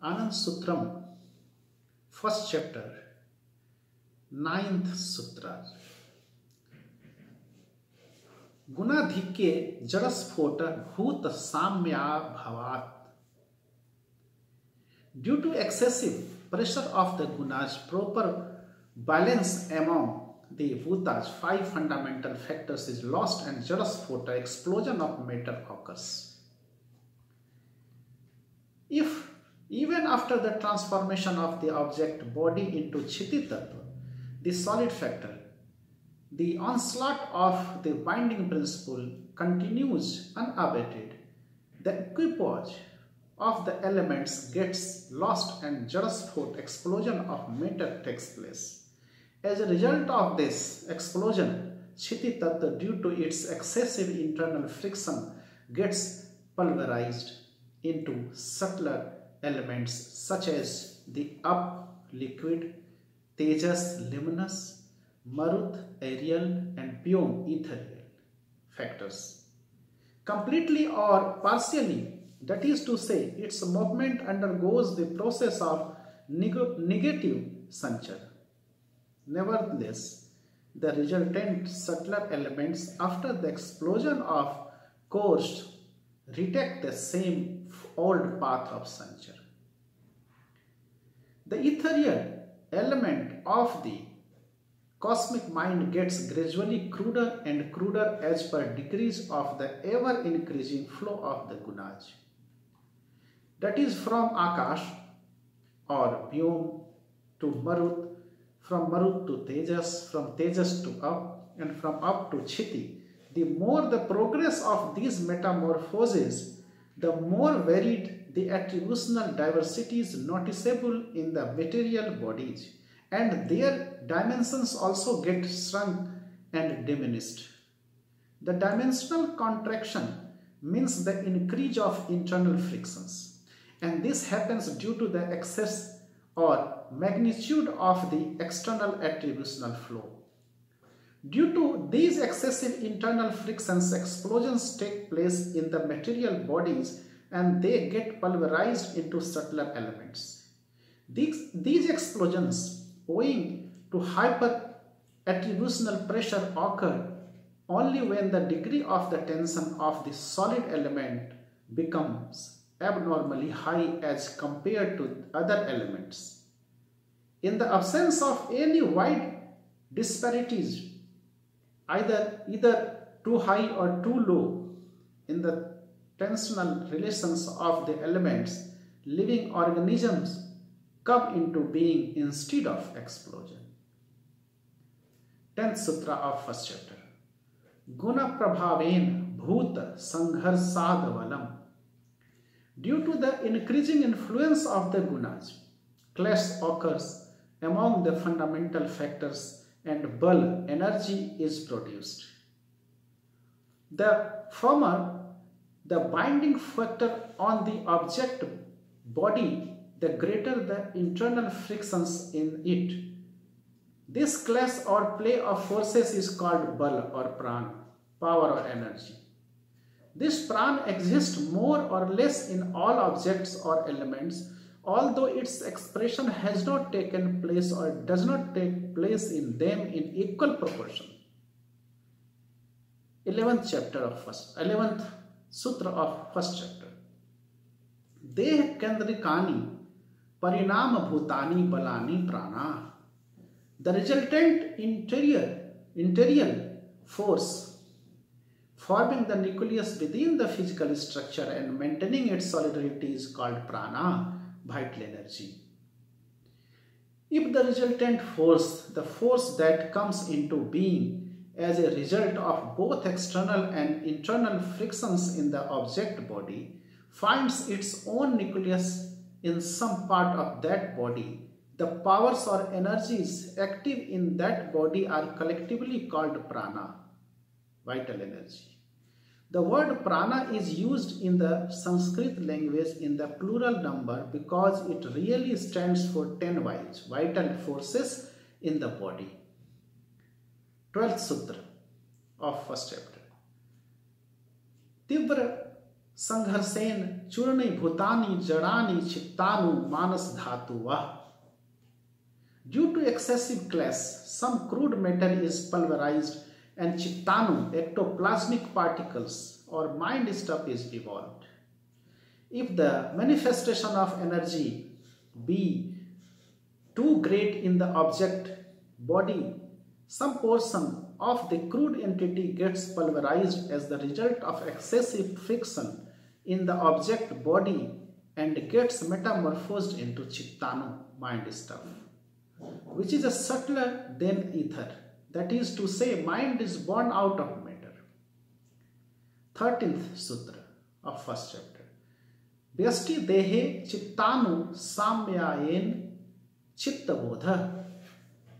Anand Sutram, first chapter, 9th Sutra. गुणाधिक्ये जड़स्फोट भूत साम्याभावात्. Due to excessive pressure of the gunas, proper balance among the bhutas, 5 fundamental factors is lost and jadasphota, explosion of matter, occurs. If even after the transformation of the object body into Chiti Tattva, the solid factor, the onslaught of the binding principle continues unabated, the equipoise of the elements gets lost and jadasphot, explosion of matter, takes place. As a result of this explosion, Chiti Tattva, due to its excessive internal friction, gets pulverized into subtler elements such as the up liquid, Tejas luminous, Marut aerial, and Vyom ethereal factors. Completely or partially, that is to say, its movement undergoes the process of negative sanchar. Nevertheless, the resultant subtler elements after the explosion of course retake the same old path of sanchar. The ethereal element of the cosmic mind gets gradually cruder and cruder as per decrease of the ever increasing flow of the gunas. That is from Akash or Vyom to Marut, from Marut to Tejas, from Tejas to up, and from up to Chiti. The more the progress of these metamorphoses, the more varied the attributional diversity is noticeable in the material bodies, and their dimensions also get shrunk and diminished. The dimensional contraction means the increase of internal frictions, and this happens due to the excess or magnitude of the external attributional flow. Due to these excessive internal frictions, explosions take place in the material bodies and they get pulverized into subtler elements. These explosions, owing to hyper attributional pressure, occur only when the degree of the tension of the solid element becomes abnormally high as compared to other elements. In the absence of any wide disparities, either too high or too low in the tensional relations of the elements, living organisms come into being instead of explosion. 10th Sutra of first chapter. Guna prabhaven bhuta sangharsad valam. Due to the increasing influence of the gunas, clash occurs among the fundamental factors and bal, energy, is produced. The former, the binding factor on the object body, the greater the internal frictions in it. This clash or play of forces is called bal or pran, power or energy. This pran exists more or less in all objects or elements, although its expression has not taken place or does not take place in them in equal proportion. 11th Sutra of first chapter. Deh kendrikani parinam bhutani balani prana. The resultant interior force forming the nucleus within the physical structure and maintaining its solidity is called prana, vital energy. If the resultant force, the force that comes into being as a result of both external and internal frictions in the object body, finds its own nucleus in some part of that body, the powers or energies active in that body are collectively called prana, vital energy. The word prana is used in the Sanskrit language in the plural number because it really stands for 10 vital forces in the body. 12th Sutra of first chapter. Tivra संघर्षेन चूर्णी भूतानि जड़ानि चित्तानु मानस धातुवः. Due to excessive clash, some crude matter is pulverized and chittanu, ectoplasmic particles or mind stuff is evolved. If the manifestation of energy be too great in the object body, some portion of the crude entity gets pulverized as the result of excessive friction in the object body and gets metamorphosed into chittanu, mind stuff, which is a subtler than ether. That is to say, mind is born out of matter. 13th Sutra of first chapter. Vyasti dehe chittanu samyayen chittabodha.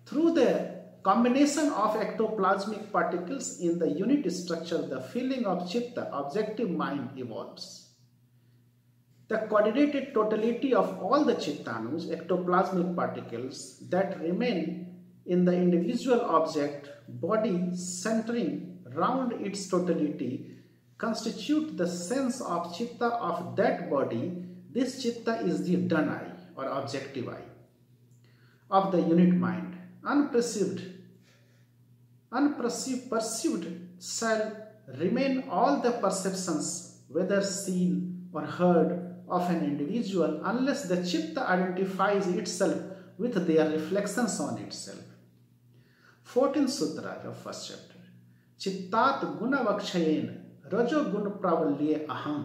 Through the combination of ectoplasmic particles in the unit structure, the feeling of chitta, objective mind, evolves. The coordinated totality of all the chittanus, ectoplasmic particles, that remain in the individual object body centering round its totality constitute the sense of chitta of that body. This chitta is the done I or objective I of the unit mind. Unperceived shall remain all the perceptions, whether seen or heard, of an individual unless the chitta identifies itself with their reflections on itself. 14th Sutra of first chapter. Chittat gunavakshayen rajo gun pravalye aham.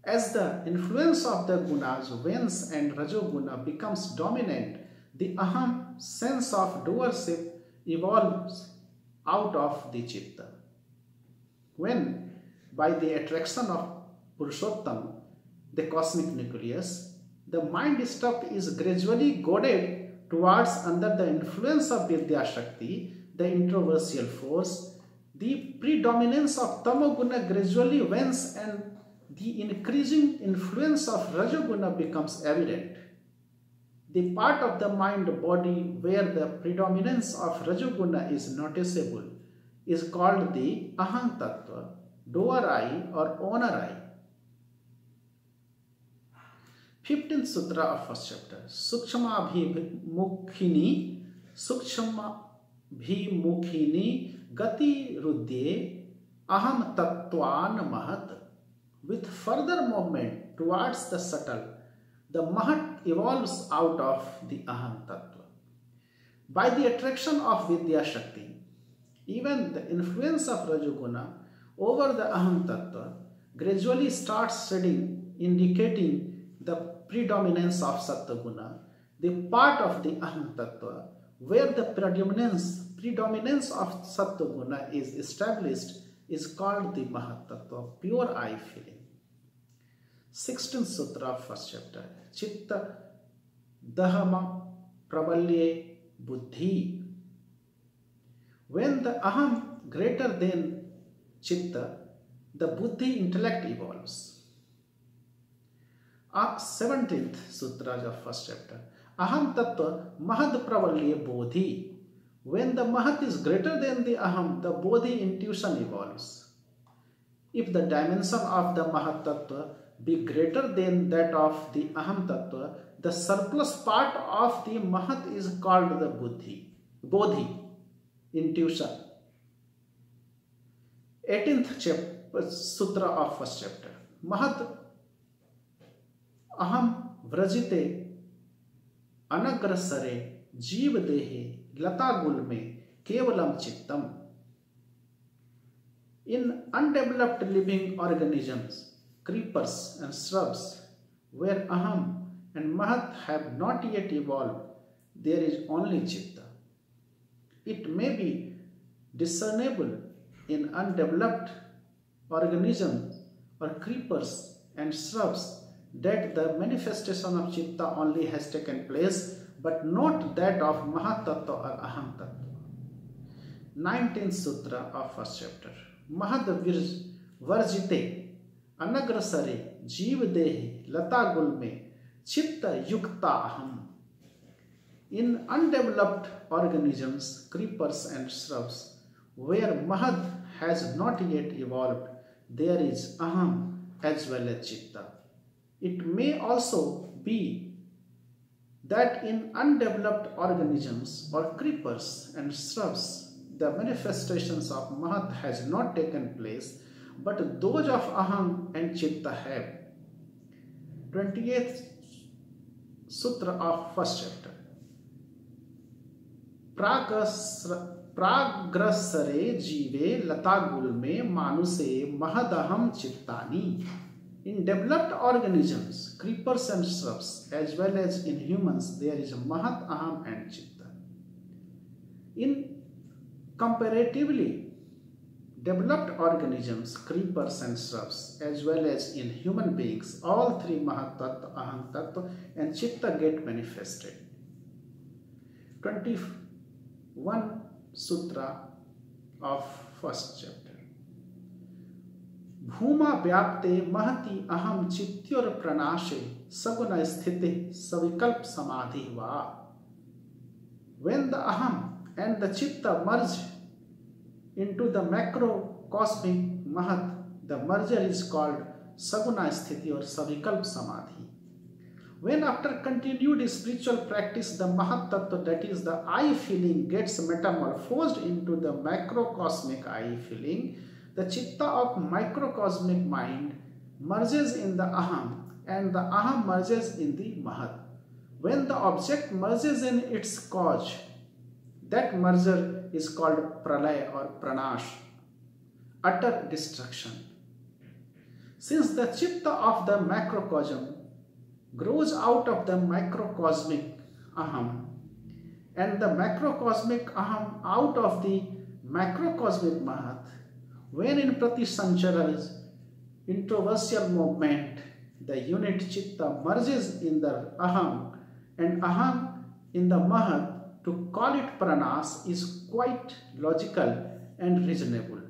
As the influence of the gunas wanes and rajoguna becomes dominant, the aham sense of doership evolves out of the chitta. When, by the attraction of Purushottam, the cosmic nucleus, the mind stuff is gradually goaded towards, under the influence of Vidya Shakti, the introversial force, the predominance of Tamoguna gradually wanes and the increasing influence of Rajoguna becomes evident. The part of the mind body where the predominance of Rajoguna is noticeable is called the Aham Tattva, doer I or owner I. 15th Sutra of first chapter. Sukshma bhimukhini gati rudye aham tattvan mahat. With further movement towards the subtle, the mahat evolves out of the aham tattva. By the attraction of Vidya Shakti, even the influence of Rajoguna over the aham tattva gradually starts shedding, indicating the predominance of Sattva-guna. The part of the aham tattva where the predominance of Sattva-guna is established is called the mahat tattva, pure I feeling. 16th Sutra, first chapter. Chitta dahama pravalye buddhi. When the aham greater than chitta, the buddhi intellect evolves. 17th Sutra of first chapter. Aham tattva mahad pravalye bodhi. When the mahat is greater than the aham, the bodhi intuition evolves. If the dimension of the mahat tattva be greater than that of the aham tattva, the surplus part of the mahat is called the bodhi, intuition. 18th Sutra of first chapter. Mahat aham vrajite anagrasare जीव देहे लता गुल में केवलम चित्तम. In undeveloped living organisms, creepers and shrubs, where aham and mahat have not yet evolved, there is only chitta. It may be discernible in undeveloped organisms or creepers and shrubs that the manifestation of chitta only has taken place, but not that of mahat tattva or aham tattva. 19th Sutra of first chapter. Mahad varjite anagrasare jeev dehe lata gul mein chitta yukta aham. In undeveloped organisms, creepers and shrubs, where mahad has not yet evolved, there is aham as well as chitta. It may also be that in undeveloped organisms or creepers and shrubs, the manifestations of mahat has not taken place, but those of aham and chitta have. 28th Sutra of first chapter. Pragrasare jive latagul में manuse mahadaham chittani. In developed organisms, creepers and shrubs, as well as in humans, there is mahat, aham and chitta. In comparatively developed organisms, creepers and shrubs, as well as in human beings, all three mahat tattva, aham tattva and chitta get manifested. 21 Sutra of first chapter. भूमा व्याप्ते महति अहम चित्योर प्रनाशे सगुण स्थिति सविकल्प समाधि वा. When the aham and the chitta merge into the macrocosmic mahat, the merger is called saguna sthiti or savikalp samadhi. When after continued spiritual practice the mahat tattva, that is the I feeling, gets metamorphosed into the macrocosmic I feeling, the chitta of microcosmic mind merges in the aham and the aham merges in the mahat. When the object merges in its cause, that merger is called pralaya or pranash, utter destruction. Since the chitta of the macrocosm grows out of the microcosmic aham and the macrocosmic aham out of the macrocosmic mahat, when in Pratisanchara's introversial movement, the unit chitta merges in the aham and aham in the mahat, to call it pranas is quite logical and reasonable.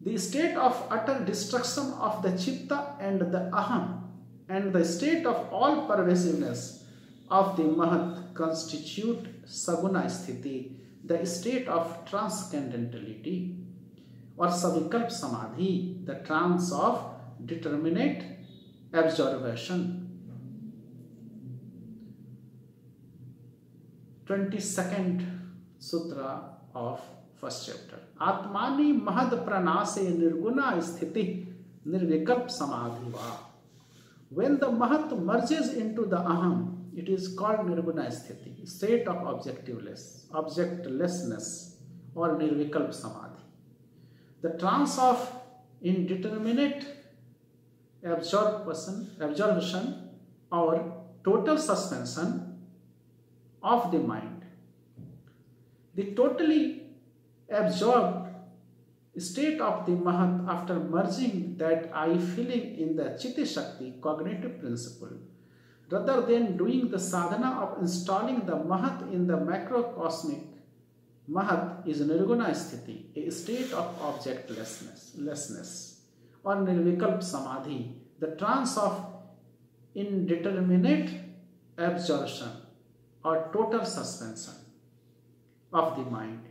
The state of utter destruction of the chitta and the aham and the state of all pervasiveness of the mahat constitute saguna sthiti, the state of transcendentality, or savikalp samadhi, the trance of determinate absorption. 22nd Sutra of first chapter. Atmani mahad pranase nirguna sthiti nirvikalp samadhi va. When the mahat merges into the aham, it is called nirguna sthiti, state of objectlessness or nirvikalp samadhi. The trance of indeterminate absorption or total suspension of the mind. The totally absorbed state of the mahat after merging that I feeling in the chitti shakti cognitive principle, rather than doing the sadhana of installing the mahat in the macrocosmic mahat, is nirguna sthiti, a state of objectlessness or nirvikalp samadhi, the trance of indeterminate absorption or total suspension of the mind.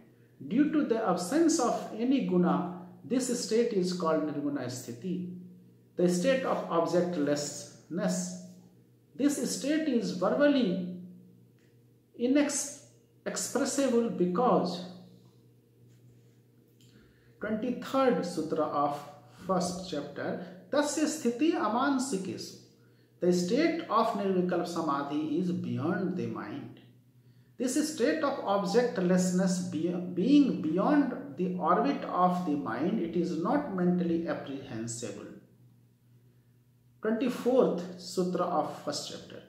Due to the absence of any guna, this state is called nirguna sthiti, the state of objectlessness. This state is verbally inexpressible because 23rd Sutra of first chapter, Tasya sthiti amansikeshu. The state of nirvikalp samadhi is beyond the mind. This state of objectlessness being beyond the orbit of the mind, it is not mentally apprehensible. 24th Sutra of first chapter.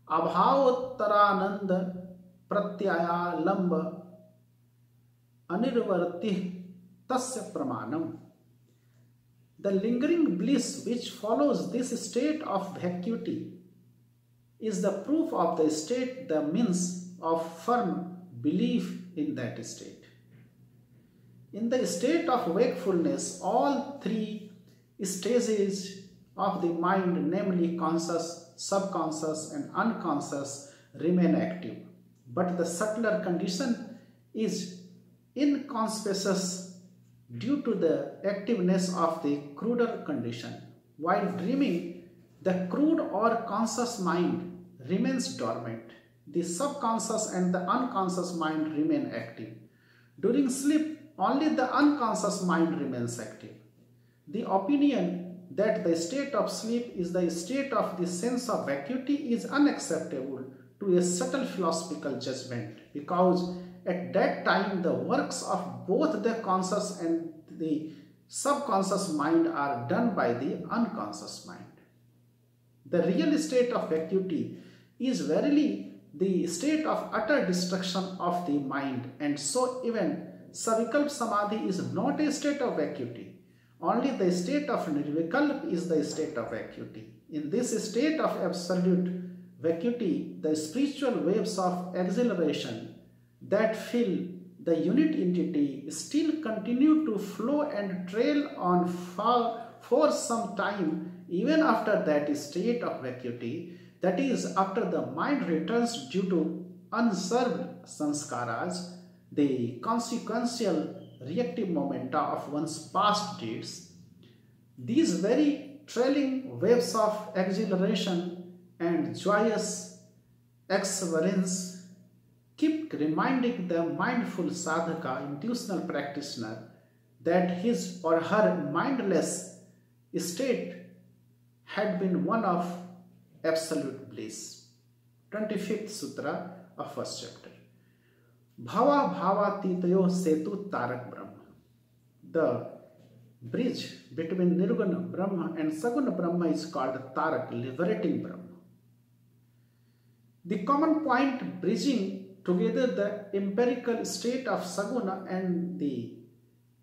Abhavottarananda pratyaya lamba anirvarti tasya pramanam. The lingering bliss which follows this state of vacuity is the proof of the state, the means of firm belief in that state. In the state of wakefulness, all three stages of the mind, namely conscious, subconscious and unconscious, remain active. But the subtler condition is inconspicuous due to the activeness of the cruder condition. While dreaming, the crude or conscious mind remains dormant. The subconscious and the unconscious mind remain active. During sleep, only the unconscious mind remains active. The opinion that the state of sleep is the state of the sense of vacuity is unacceptable to a subtle philosophical judgment, because at that time the works of both the conscious and the subconscious mind are done by the unconscious mind. The real state of vacuity is verily the state of utter destruction of the mind, and so even Savikalp Samadhi is not a state of vacuity. Only the state of Nirvikalp is the state of vacuity. In this state of absolute vacuity, the spiritual waves of exhilaration that fill the unit entity still continue to flow and trail on for some time, even after that state of vacuity, that is, after the mind returns due to unserved sanskaras, the consequential reactive momenta of one's past deeds. These very trailing waves of exhilaration and joyous exuberance keep reminding the mindful sadhaka, intuitional practitioner, that his or her mindless state had been one of absolute bliss. 25th Sutra of first chapter. Bhava Bhavatitayo Setu Tarak Brahma. The bridge between Nirguna Brahma and Saguna Brahma is called Tarak, liberating Brahma. The common point bridging together the empirical state of Saguna and the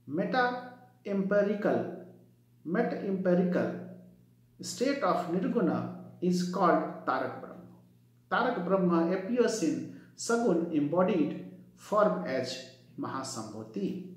meta-empirical state of Nirguna is called Tarak Brahma. Tarak Brahma appears in Sagun embodied form as Mahasambhuti.